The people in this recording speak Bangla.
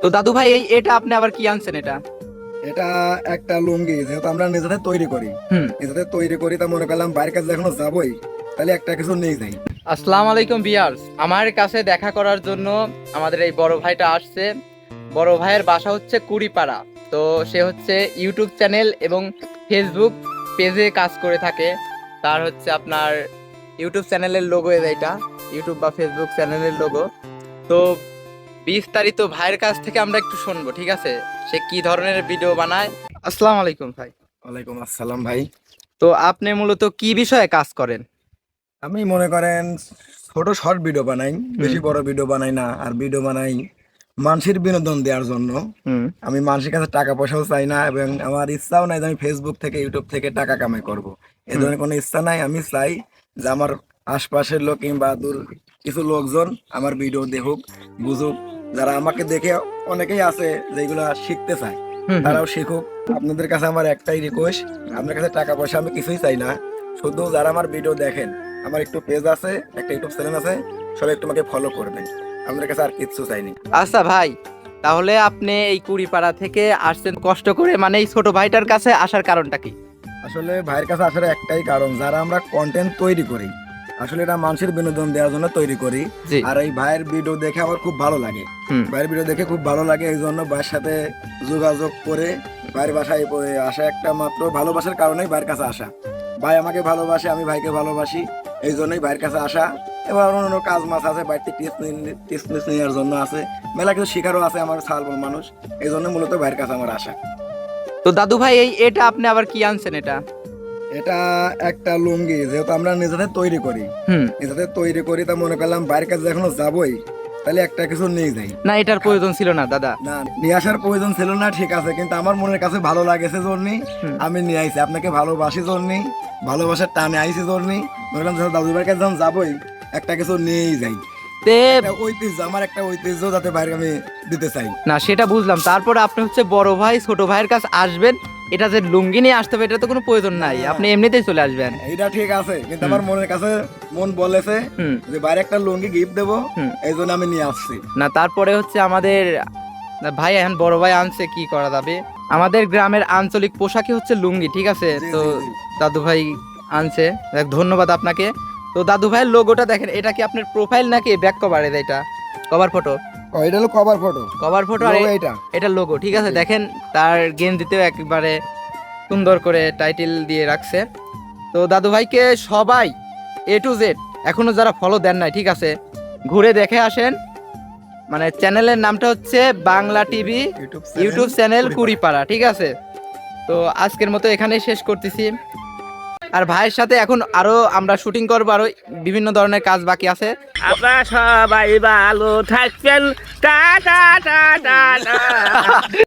তো দাদু ভাই এটা আপনি আবার কি আনছেন এটা? এটা একটা লুঙ্গি, যেহেতু আমরা নিজেদের তৈরি করি, হুম। তা মনে করলাম বাইরের কাছে এখনো যাবোই, তাহলে একটা কিছু নিয়ে যাই। আসসালামু আলাইকুম ভিউয়ার্স, আমার কাছে দেখা করার জন্য আমাদের এই বড় ভাইটা আসছে। বড় ভাইয়ের বাসা হচ্ছে কুড়িপাড়া। তো সে হচ্ছে ইউটিউব চ্যানেল এবং ফেসবুক পেজে কাজ করে থাকে। তার হচ্ছে আপনার ইউটিউব চ্যানেলের লোগো এটা, ইউটিউব বা ফেসবুক চ্যানেলের লোগো। তো বিস্তারিত ভাইয়ের কাছ থেকে আমরা একটু শুনবো, ঠিক আছে? সে কি ধরনের ভিডিও বানায়। আসসালামু আলাইকুম ভাই। ওয়ালাইকুম আসসালাম ভাই। তো আপনি মূলত কি বিষয়ে কাজ করেন? আমি মনে করেন ছোট শর্ট ভিডিও বানাই, হুম। বেশি বড় ভিডিও বানাই না। আর ভিডিও বানাই মানুষের বিনোদন দেওয়ার জন্য। হুম। আমি মানুষের কাছে টাকা পয়সাও চাই না, এবং আমার ইচ্ছাও নাই যে আমি ফেসবুক থেকে ইউটিউব থেকে টাকা কামাই করব। এ হুম। ধরনের কোনো ইচ্ছা নাই। আমি চাই যে আমার আশপাশের লোক কিংবা দূর কিছু লোকজন আমার ভিডিও দেখুক, বুঝুক। যারা আমাকে দেখে অনেকেই আছে যেগুলা শিখতে চায়, হুম। হুম। তারাও শিখুক। আপনাদের কাছে আমার একটাই রিকোয়েস্ট, আপনার কাছে টাকা পয়সা আমি কিছুই চাই না। শুধু যারা আমার ভিডিও দেখেন, আমার একটু পেজ আছে, একটা ইউটিউব চ্যানেল আছে, সবাই একটু আমাকে ফলো করবেন। আপনার কাছে আর কিচ্ছু চাইনি। আচ্ছা ভাই, তাহলে আপনি এই কুড়িপাড়া থেকে আসছেন কষ্ট করে, মানে এই ছোট ভাইটার কাছে আসার কারণটা কি? আসলে ভাইয়ের কাছে আসার একটাই কারণ, যারা আমরা কন্টেন্ট তৈরি করি, আসলে এটা মানুষের বিনোদন দেওয়ার জন্য তৈরি করি। জি। আর এই ভাইয়ের ভিডিও দেখে আমার খুব ভালো লাগে। হুম। ভাইয়ের ভিডিও দেখে খুব ভালো লাগে, এই জন্য ভাইয়ের সাথে যোগাযোগ করে ভাইয়ের বাসায় আসা, একটা মাত্র ভালোবাসার কারণেই ভাইয়ের কাছে আসা। ভাই আমাকে ভালোবাসে, আমি ভাইকে ভালোবাসি, এই জন্যই ভাইয়ের কাছে আসা। এবার অন্য কাজ মাছ আছে, বাড়িতে টিপস নেওয়ার জন্য আছে, মেলা কিছু শিকারও আছে, আমার সালবল মানুষ, এই জন্য মূলত ভাইয়ের কাছে আমার আসা। তো দাদু ভাই এটা আপনি আবার কি আনছেন এটা? এটা একটা লুঙ্গি, যেহেতু আমরা নিজেদের তৈরি করি, হুম। তা মনে করলাম বাইরের কাছে এখনো যাবোই, তাহলে একটা কিছু নিয়ে যাই। না, এটার প্রয়োজন ছিল না দাদা। না, নিয়ে আসার প্রয়োজন ছিল না, ঠিক আছে, কিন্তু আমার মনের কাছে ভালো লাগেছে জন্যই হুম। আমি নিয়ে আইছি। আপনাকে ভালোবাসি জন্যই, ভালোবাসার টানে আইছি জন্যই মনে করলাম যখন দাদু ভাইয়ের কাছে যখন যাবোই, একটা কিছু নিয়েই যাই। তে একটা ঐতিহ্য, আমার একটা ঐতিহ্য যাতে বাইরে আমি দিতে চাই। না, সেটা বুঝলাম। তারপরে আপনি হচ্ছে বড় ভাই ছোট ভাইয়ের কাছে আসবেন, এটা যে লুঙ্গি নিয়ে আসতে হবে এটা তো কোনো প্রয়োজন নাই, না। আপনি এমনিতেই চলে আসবেন। এইটা ঠিক আছে, কিন্তু হুম। আমার মনের কাছে মন বলেছে হুম। যে বাইরে একটা লুঙ্গি গিফট দেবো, হুম। এই জন্য আমি নিয়ে আসছি। না, তারপরে হচ্ছে আমাদের ভাই এখন বড় ভাই আনছে, কি করা যাবে? আমাদের গ্রামের আঞ্চলিক পোশাকই হচ্ছে লুঙ্গি, ঠিক আছে? জি, তো জি, জি। দাদু ভাই আনছে, ধন্যবাদ আপনাকে। তো দাদু ভাইয়ের লোগোটা দেখেন, এটা কি আপনার প্রোফাইল নাকি ব্যাক কভার? এটা কভার ফটো। ও, এটা হলো কভার ফটো। কভার ফটো আর লোগো এটা। এটা লোগো, ঠিক আছে? জি। দেখেন তার গেঞ্জিতেও একেবারে সুন্দর করে টাইটেল দিয়ে রাখছে। তো দাদু ভাইকে সবাই A to Z এখনো যারা ফলো দেন নাই, ঠিক আছে, ঘুরে দেখে আসেন। মানে চ্যানেলের নামটা হচ্ছে Bangla TV YouTube channel Kuripara, ঠিক আছে? তো আজকের মতো এখানেই শেষ করতেছি। আর ভাইয়ের সাথে এখন আরো আমরা শুটিং করবো, আরো বিভিন্ন ধরনের কাজ বাকি আছে। আপনারা সবাই ভালো থাকবেন। Tata tata tata.